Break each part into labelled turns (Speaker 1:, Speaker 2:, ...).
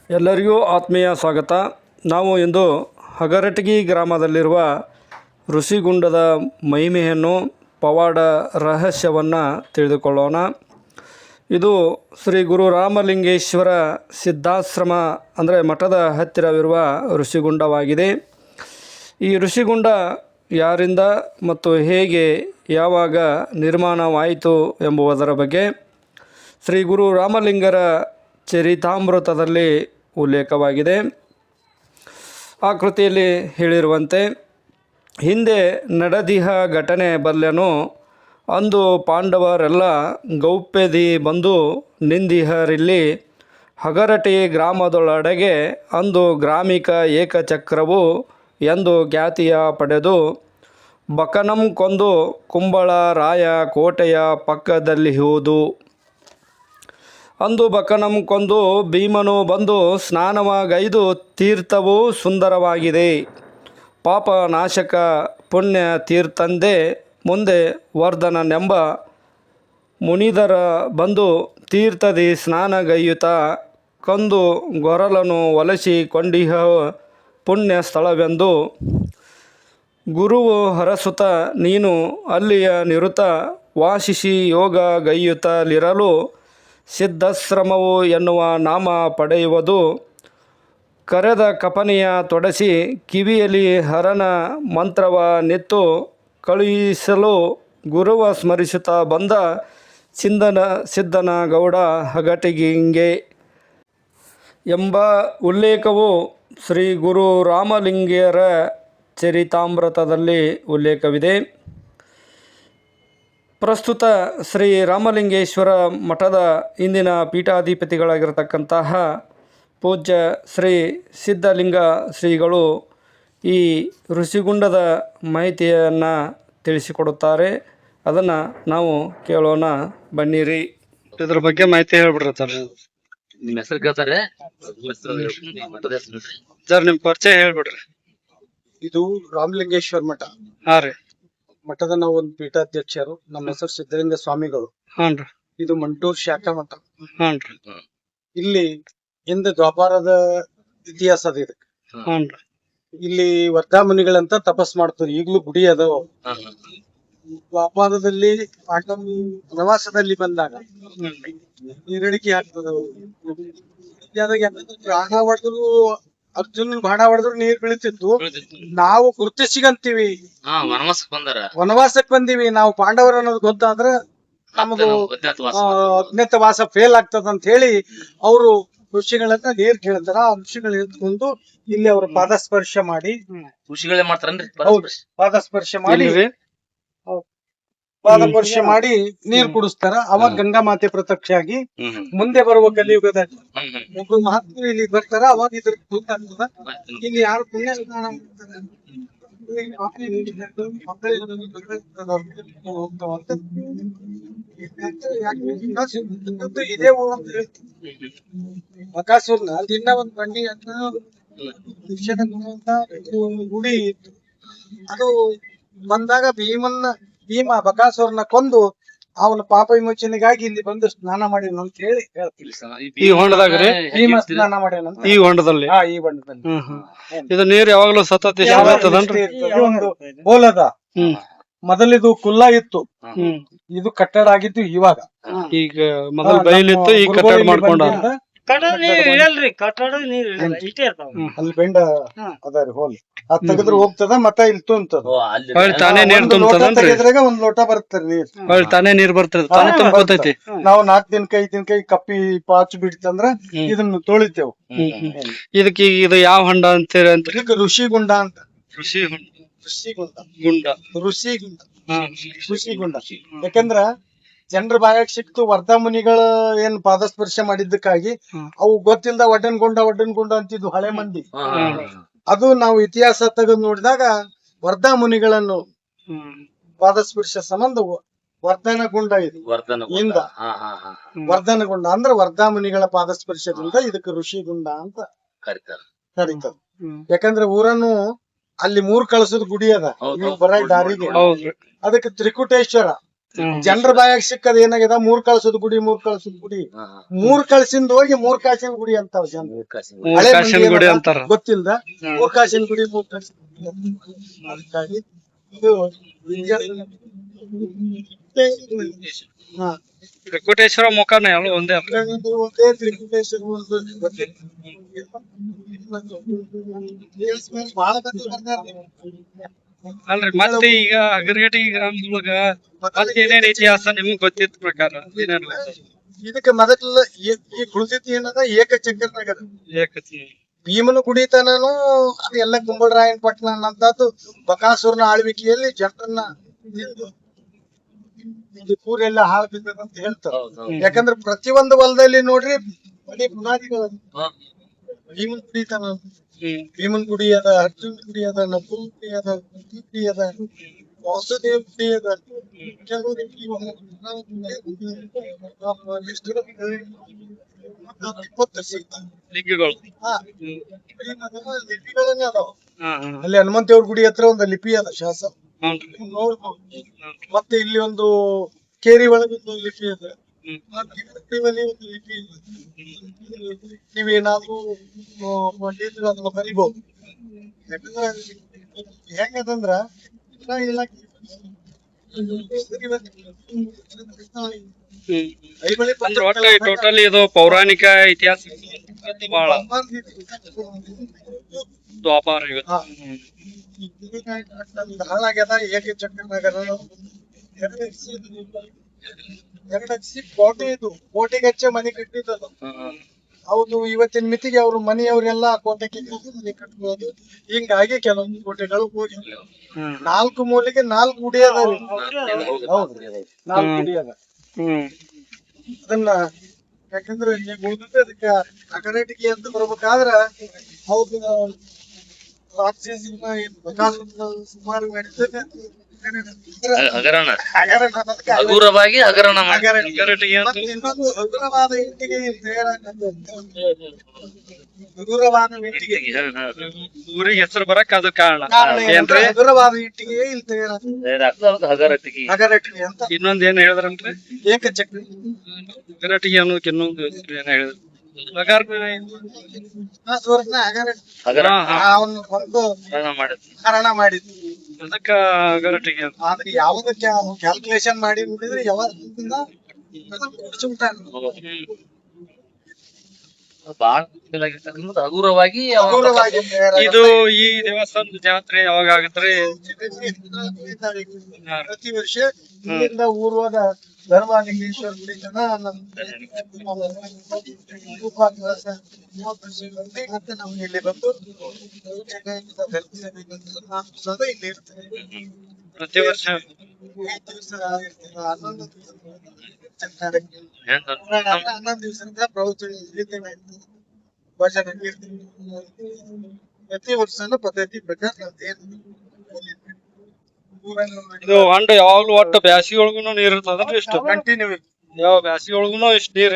Speaker 1: ಎಲ್ಲರಿಗೂ ಆತ್ಮೀಯ ಸ್ವಾಗತ. ನಾವು ಇಂದು ಹಗರಟಗಿ ಗ್ರಾಮದಲ್ಲಿರುವ ಋಷಿಗುಂಡದ ಮಹಿಮೆಯನ್ನು, ಪವಾಡ ರಹಸ್ಯವನ್ನು ತಿಳಿದುಕೊಳ್ಳೋಣ. ಇದು ಶ್ರೀ ಗುರು ರಾಮಲಿಂಗೇಶ್ವರ ಸಿದ್ಧಾಶ್ರಮ ಅಂದರೆ ಮಠದ ಹತ್ತಿರವಿರುವ ಋಷಿಗುಂಡವಾಗಿದೆ. ಈ ಋಷಿಗುಂಡ ಯಾರಿಂದ ಮತ್ತು ಹೇಗೆ ಯಾವಾಗ ನಿರ್ಮಾಣವಾಯಿತು ಎಂಬುದರ ಬಗ್ಗೆ ಶ್ರೀ ಗುರು ರಾಮಲಿಂಗರ ಚರಿತಾಮೃತದಲ್ಲಿ ಉಲ್ಲೇಖವಾಗಿದೆ. ಆ ಕೃತಿಯಲ್ಲಿ ಹೇಳಿರುವಂತೆ, ಹಿಂದೆ ನಡೆದಿಹ ಘಟನೆ ಬಲ್ಲೆನು, ಅಂದು ಪಾಂಡವರೆಲ್ಲ ಗೌಪ್ಯದಿ ಬಂದು ನಿಂದಿಹರಿಲ್ಲಿ ಹಗರಟಿ ಗ್ರಾಮದೊಳಡೆಗೆ ಅಂದು ಗ್ರಾಮಿಕ ಏಕಚಕ್ರವು ಎಂದು ಖ್ಯಾತಿಯ ಪಡೆದು ಬಕನಂ ಕೊಂದು ಕುಂಬಳ ರಾಯ ಕೋಟೆಯ ಪಕ್ಕದಲ್ಲಿಹುದು. ಅಂದು ಬಕನಂ ಕೊಂದು ಭೀಮನು ಬಂದು ಸ್ನಾನವಾಗೈದು ತೀರ್ಥವು ಸುಂದರವಾಗಿದೆ. ಪಾಪ ನಾಶಕ ಪುಣ್ಯ ತೀರ್ಥಂದೆ ಮುಂದೆ ವರ್ಧನನೆಂಬ ಮುನಿದರ ಬಂದು ತೀರ್ಥದಿ ಸ್ನಾನಗೈಯುತ ಕಂದು ಗೊರಲನು ಒಲಸಿ ಕೊಂಡಿಹ ಪುಣ್ಯ ಸ್ಥಳವೆಂದು ಗುರುವು ಹರಸುತ ನೀನು ಅಲ್ಲಿಯ ನಿರುತ ವಾಸಿಸಿ ಯೋಗ ಗೈಯುತ್ತಲಿರಲು ಸಿದ್ಧಾಶ್ರಮವು ಎನ್ನುವ ನಾಮ ಪಡೆಯುವುದು. ಕರೆದ ಕಪನಿಯ ತೊಡಸಿ ಕಿವಿಯಲ್ಲಿ ಹರನ ಮಂತ್ರವ ನಿತ್ತು ಕಳುಹಿಸಲು ಗುರುವ ಸ್ಮರಿಸುತ್ತಾ ಬಂದ ಸಿದ್ಧನ ಗೌಡ ಹಗಟಗಿಂಗೆ ಎಂಬ ಉಲ್ಲೇಖವು ಶ್ರೀ ಗುರು ರಾಮಲಿಂಗರ ಚರಿತಾಮೃತದಲ್ಲಿ ಉಲ್ಲೇಖವಿದೆ. ಪ್ರಸ್ತುತ ಶ್ರೀ ರಾಮಲಿಂಗೇಶ್ವರ ಮಠದ ಇಂದಿನ ಪೀಠಾಧಿಪತಿಗಳಾಗಿರತಕ್ಕಂತಹ ಪೂಜ್ಯ ಶ್ರೀ ಸಿದ್ಧಲಿಂಗ ಶ್ರೀಗಳು ಈ ಋಷಿಗುಂಡದ ಮಾಹಿತಿಯನ್ನು ತಿಳಿಸಿಕೊಡುತ್ತಾರೆ. ಅದನ್ನು ನಾವು ಕೇಳೋಣ, ಬನ್ನಿರಿ. ಇದ್ರ ಬಗ್ಗೆ ಮಾಹಿತಿ ಹೇಳ್ಬಿಡ್ರಿ ಸರ್.
Speaker 2: ನಿಮ್ಮ ಹೆಸರು ಕೇಳ್ತಾರೆ
Speaker 1: ಸರ್, ನಿಮ್ಮ ಪರಿಚಯ ಹೇಳ್ಬಿಡ್ರಿ.
Speaker 3: ಇದು ರಾಮಲಿಂಗೇಶ್ವರ ಮಠ.
Speaker 1: ಹಾ ರೀ.
Speaker 3: ಮಠದ ನಾವು ಒಂದು ಪೀಠಾಧ್ಯಕ್ಷರು. ನಮ್ಮ ಹೆಸರು ಸಿದ್ಧಲಿಂಗ ಸ್ವಾಮಿಗಳು.
Speaker 1: ಹಾನ್ರಿ.
Speaker 3: ಇದು ಮಂಟೂರ್ ಶಾಖಾ ಮಠ.
Speaker 1: ಹಾನ್ರಿ.
Speaker 3: ಇಲ್ಲಿ ಹಿಂದೆ ದ್ವಾಪಾರದ ಇತಿಹಾಸ ಅದ ಇದಕ್ಕೆ.
Speaker 1: ಹಾನ್ರಿ.
Speaker 3: ಇಲ್ಲಿ ವರ್ಧಾಮುನಿಗಳಂತ ತಪಸ್ ಮಾಡ್ತಾರೆ. ಈಗಲೂ ಗುಡಿ ಅದಾವ. ದ್ವಾಪಾರದಲ್ಲಿ ಪ್ರವಾಸದಲ್ಲಿ ಬಂದಾಗ ನೀರಡಿಕೆ ಆಗ್ತದ. ಬಾಣ ಹೊಡೆದ್ರು, ಅರ್ಜುನ ಬಾಣ ಹೊಡೆದ್ರು ನೀರ್ ಬೀಳ್ತಿತ್ತು. ನಾವು ಗುರುತಿಸಿಗಂತೀವಿ, ವನವಾಸಕ್ ಬಂದೀವಿ, ನಾವು ಪಾಂಡವರು ಅನ್ನೋದು ಗೊತ್ತಾದ್ರೆ ನಮಗೂ ಅಜ್ಞಾತವಾಸ ಫೇಲ್ ಆಗ್ತದ ಅಂತ ಹೇಳಿ ಅವರು ಋಷಿಗಳನ್ನ ನೀರ್ ಕೇಳ್ತಾರ. ಆ ಋಷಿಗಳು ಎತ್ಕೊಂಡು ಇಲ್ಲಿ ಅವ್ರ ಪಾದಸ್ಪರ್ಶ ಮಾಡಿ,
Speaker 2: ಋಷಿಗಳೇ ಮಾಡ್ತಾರನ್ರಿ?
Speaker 3: ಪಾದಸ್ಪರ್ಶ ಮಾಡಿ ನೀರ್ ಕುಡಿಸ್ತಾರ. ಅವಾಗ ಗಂಗಾ ಮಾತೆ ಪ್ರತ್ಯಕ್ಷ ಆಗಿ ಮುಂದೆ ಬರುವ ಕಲಿಯುಗದ ಒಬ್ಬರು ಮಹಾತ್ಮರು ಇಲ್ಲಿ ಬರ್ತಾರ. ಅವಾಗ ಇದ್ರ ಗೊತ್ತಾಗ್ತದ ಇಲ್ಲಿ ಯಾರು ಪುಣ್ಯ ಸ್ನಾನ ಮಾಡ್ತಾರೆ. ಇದೇ ಬಕಾಸುರ್ನ ದಿನ ಒಂದ್ ಬಂಡಿ ಗುಡಿ ಇತ್ತು. ಅದು ಬಂದಾಗ ಭೀಮ ಬಕಾಸುರನ ಕೊಂದು ಅವನ ಪಾಪ ವಿಮೋಚನೆಗಾಗಿ ಇಲ್ಲಿ ಬಂದು ಸ್ನಾನ ಮಾಡಿನ ಅಂತ ಹೇಳಿ ಹೇಳ್ತೀವಿ.
Speaker 1: ಈ ಹೊಂಡದಾಗ
Speaker 3: ಭೀಮ ಸ್ನಾನ ಮಾಡ್ಯಾನ
Speaker 1: ಈ ಹೊಂಡದಲ್ಲಿ.
Speaker 3: ಈ ಹೊಂಡದಲ್ಲಿ
Speaker 1: ಇದು ನೀರ್ ಯಾವಾಗ್ಲೂ ಸತತ
Speaker 3: ಒಂದು ಬೋಲದ. ಮೊದಲಿದು ಕುಲ್ಲ ಇತ್ತು, ಇದು ಕಟ್ಟಡ ಆಗಿತ್ತು. ಇವಾಗ
Speaker 1: ಈಗ ಮೊದಲು ಬಯಲಿತ್ತು, ಈಗ ಕಟ್ಟಡ ಮಾಡ್ಕೊಂಡ.
Speaker 3: ಅಲ್ಲಿ ಬೆಂಡ ಅದಾರಿ ಹೋಲ್ ಅದ್ ತೆಗೆದ್ರೆ ಹೋಗ್ತದ, ಮತ್ತ ಇಲ್ಲಿ ತುಂಬ್ತದ.
Speaker 1: ತಾನೇ ನೀರ್
Speaker 3: ತೆಗೆದ್ರಾಗ ಒಂದ್ ಲೋಟ ಬರ್ತರಿ ನೀರ್.
Speaker 1: ತಾನೇ ನೀರ್ ಬರ್ತದ, ತಾನೇ ತುಂಬ್ಕೊತೈತಿ.
Speaker 3: ನಾವು 4 ದಿನಕ್ಕೆ 5 ದಿನಕ್ಕೆ ಕಪ್ಪಿ ಪಾಚು ಬಿಡ್ತಂದ್ರ ಇದನ್ನ ತೊಳಿತೇವ್.
Speaker 1: ಇದಕ್ಕೆ ಇದು ಯಾವ ಹೊಂಡ ಅಂತೀರ? ಅಂತ
Speaker 3: ಋಷಿಗುಂಡ ಅಂತ. ಋಷಿಗುಂಡ ಯಾಕಂದ್ರ ಜನರ ಬಾಯಾಗ ಸಿಕ್ತು. ವರ್ಧಾಮುನಿಗಳ ಏನ್ ಪಾದಸ್ಪರ್ಶ ಮಾಡಿದ್ದಕ್ಕಾಗಿ ಅವು ಗೊತ್ತಿಲ್ದ ಒಡ್ಡನ್ಗುಂಡ ಅಂತಿದ್ವು ಹಳೆ ಮಂದಿ. ಅದು ನಾವು ಇತಿಹಾಸ ತೆಗೆದು ನೋಡಿದಾಗ ವರ್ಧಾಮುನಿಗಳನ್ನು ಪಾದಸ್ಪರ್ಶ ಸಂಬಂಧ ವರ್ಧನಗುಂಡ ಇದು. ಇಂದ ವರ್ಧನಗುಂಡ ಅಂದ್ರ ವರ್ಧಾಮುನಿಗಳ ಪಾದಸ್ಪರ್ಶದಿಂದ ಇದಕ್ಕೆ ಋಷಿಗುಂಡ ಅಂತ ಕರೀತಾರ. ಯಾಕಂದ್ರೆ ಊರನ್ನು ಅಲ್ಲಿ 3 ಕಳಸದ ಗುಡಿ ಅದ ಬರ ದಾರಿಗೆ. ಅದಕ್ಕೆ ತ್ರಿಕುಟೇಶ್ವರ ಜನರ ಬಾಯಾಗ ಸಿಕ್ಕದ ಏನಾಗ್ಯದ ಮೂರ್ ಕಳ್ಸದ ಗುಡಿ ಮೂರ್ ಕಳ್ಸಿಂದ ಹೋಗಿ ಮೂರ್ ಕಾಸಿನ ಗುಡಿ ಅಂತಾವ ಜನ. ಹಳೆ ಮಂದಿ
Speaker 1: ಕಾಸಿನ ಗುಡಿ
Speaker 3: ಏನದ
Speaker 1: ಅಂತಾರ.
Speaker 3: ಗೊತ್ತಿಲ್ದ ಮೂರ್ ಕಾಸಿನ ಗುಡಿ ಅದಕ್ಕಾಗಿ ಇದು ಹಾ
Speaker 1: ತ್ರಿಕೂಟೇಶ್ವರ ಮುಖಾನ ಎಲ್ಲ ಒಂದೇ ಅಲ್ಲ.
Speaker 3: ಒಂದೇ ತ್ರಿಕೂಟೇಶ್ವರ ಬಹಳ ಮಂದಿ ಬರ್ತಾರೆ.
Speaker 1: ಅಲ್ರಿ ಮತ್ತೆ ಈಗ ಅಗರಗಟ್ಟಿ ಗ್ರಾಮದೊಳಗ ಮತ್ತೆ ಏನೇನ್ ಇತಿಹಾಸ ನಿಮಗ್ ಗೊತ್ತಿದ್ದ ಪ್ರಕಾರ ಏನೇನ್
Speaker 3: ಇದಕ್ಕೆ ಮೊದಲ ಈ ಕುಳಿತಿದ್ದು ಏನದ ಏಕಚಕ್ರನಾಗದ ಭೀಮನ ಗುಡಿತನನು ಅದೆಲ್ಲ ಕುಂಬಳರಾಯನ ಪಟ್ಟಣ ಅನ್ನಂತದ್ದು ಬಕಾಸುರನ ಆಳ್ವಿಕೆಯಲ್ಲಿ ಜನರನ್ನ ಊರೆಲ್ಲ ಹಾಳು ಬಿದ್ದದ ಅಂತ ಹೇಳ್ತಾರೆ. ಯಾಕಂದ್ರೆ ಪ್ರತಿಯೊಂದು ಹೊಲದಲ್ಲಿ ನೋಡ್ರಿ ಮನೆ ಬುನಾದಿಗಳು ಭೀಮನ್ ಗುಡಿತನ, ಭೀಮನ್ ಗುಡಿ ಅದ, ಅರ್ಜುನ್ ಗುಡಿ ಅದ, ನಕುಲ್ ಗುಡಿ ಅದ, ಕುಂತಿ ಗುಡಿ ಅದ, ವಾಸುದೇವ್ ಗುಡಿ ಅದ.
Speaker 1: ಲಿಂಗಗಳು.
Speaker 3: ಲಿಪಿಗಳನ್ನೇ ಅದಾವ. ಅಲ್ಲಿ ಹನುಮಂತೇವ್ರ ಗುಡಿ ಹತ್ರ ಒಂದು ಲಿಪಿ ಅದ ಶಾಸನ ನೋಡ್ಬೋದು. ಮತ್ತೆ ಇಲ್ಲಿ ಒಂದು ಕೇರಿ ಒಳಗೊಂದು ಲಿಪಿ ಅದ. ಒಂದು ಲಿಪಿ ಇದೆ. ನೀವೇನಾದ್ರೂ ಅದನ್ನ ಬರಿಬಹುದು. ಯಾಕಂದ್ರೆ ಹೆಂಗದಂದ್ರ
Speaker 1: ಟೋಟಲ್ ಇದು ಪೌರಾಣಿಕ ಇತಿಹಾಸ ಬಹಳ ದ್ವಾಪಾರ ಯುಗ.
Speaker 3: ಹಾಳಾಗ್ಯದ ಏಕಚಕ್ರ ನಗರ. ಕೋಟೆ ಇದು, ಕೋಟೆಗೆ ಹಚ್ಚೆ ಮನೆ ಕಟ್ಟಿದ್ದದು. ಹೌದು, ಇವತ್ತಿನ ಮಿತಿಗೆ ಅವ್ರ ಮನೆಯವರೆಲ್ಲ ಕೋಟೆಗೆ ಮನೆ ಕಟ್ಬೋದು. ಹಿಂಗಾಗಿ ಕೆಲವೊಂದು ಕೋಟೆಗಳು ಹೋಗಿ 4 ಮೂಲೆಗೆ 4 ಗುಡಿ ಅದ. ಹೌದು, 4 ಗುಡಿ ಅದ. ಅದನ್ನ ಯಾಕಂದ್ರೆ ಉಳಿದ್ರೆ ಅದಕ್ಕೆ ಅಕಡೆಟಿಗೆ ಅಂತ ಬರ್ಬೇಕಾದ್ರ ಹೌದು ಸುಮಾರು ಮಾಡಿದ್ರೆ
Speaker 2: ಹಗುರವಾಗಿ ಹಗರಣ
Speaker 3: ಹಗುರವಾದ ಇಟ್ಟಿಗೆ ಹಗುರವಾದ ಇಟ್ಟಿಗೆ
Speaker 1: ಊರಿಗೆ ಹೆಸರು ಬರಕ್ ಅದು ಕಾರಣ.
Speaker 3: ಹಗುರವಾದ ಇಟ್ಟಿಗೆ ಇಲ್ಲಿ
Speaker 2: ಹಗರಟ್ಟಿಗೆ
Speaker 3: ಹಗರಟ್ಟಿಗೆ ಅಂತ.
Speaker 1: ಇನ್ನೊಂದ್ ಏನ್ ಹೇಳಿದ್ರಂದ್ರೆ
Speaker 3: ಏಕಚಕ್ರ
Speaker 1: ಹಗರಟ್ಟಿಗೆ ಅನ್ನೋದಕ್ಕೆ ಇನ್ನೊಂದು ಹೆಸರು ಏನ್ ಹೇಳಿದ್ರು
Speaker 3: ಹರಣ ಮಾಡಿದ್ದು.
Speaker 1: ಅದಕ್ಕ ಹಗರಟ್ಟಿಗೆ
Speaker 3: ಆದ್ರೆ ಯಾವ್ದಕ್ಕೆ ಕ್ಯಾಲ್ಕುಲೇಷನ್ ಮಾಡಿ ನೋಡಿದ್ರೆ ಯಾವಾಗ
Speaker 2: ಬಾಳ ಹಗುರವಾಗಿ
Speaker 1: ಇದು ಈ ದೇವಸ್ಥಾನದ ಜಾತ್ರೆ ಯಾವಾಗ ಆಗತ್ರಿ?
Speaker 3: ಪ್ರತಿ ವರ್ಷ ಇಲ್ಲಿಂದ ಊರ್ವಾದ ಧರ್ಮಲಿಂಗೇಶ್ವರ ಗುಡಿ ತನ ಮತ್ತೆ ನಾವು ಇಲ್ಲಿ ಬಂದು ಇಲ್ಲಿ ಇರ್ತೇವೆ.
Speaker 1: ಪ್ರತಿ ವರ್ಷ
Speaker 3: 5 ದಿವಸ ಇರ್ತೇವೆ. 11 ದಿವಸದಿಂದ ಪ್ರವಚನ ಭಜನೆ ಪ್ರತಿ ವರ್ಷನೂ ಪದ್ಧತಿ ಪ್ರಕಾರ
Speaker 1: ಇದು ಹೊಂಡ ಯಾವಾಗ್ಲೂ ಒಟ್ಟು ಬ್ಯಾಸಿಗೆ ಒಳಗುನು ನೀರ್ ಇರ್ತದಲ್ರಿ? ಇಷ್ಟು
Speaker 3: ಕಂಟಿನ್ಯೂ
Speaker 1: ಯಾವ ಬ್ಯಾಸಿಗೆ ಒಳಗುನು ಇಷ್ಟು ನೀರ್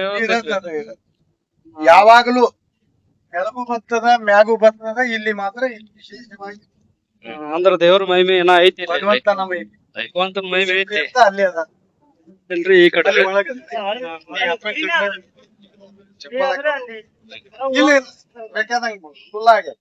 Speaker 3: ಯಾವಾಗಲೂ ಕೆಳಗೂ ಬರ್ತದ ಮ್ಯಾಗೂ ಬರ್ತದ. ಇಲ್ಲಿ ಮಾತ್ರ ವಿಶೇಷವಾಗಿ
Speaker 1: ಅಂದ್ರ ದೇವ್ರ ಮಹಿಮೆ ಏನ ಐತಿ,
Speaker 3: ಭಗವಂತನ
Speaker 1: ಭಗವಂತನ ಮಹಿಮೆ ಐತಿ
Speaker 3: ಅಲ್ಲಿ ಅದ
Speaker 1: ಇಲ್ರಿ. ಈ ಕಡೆ
Speaker 3: ಇಲ್ಲಿ ಬೇಕಾದಂಗ ಫುಲ್ ಆಗಿ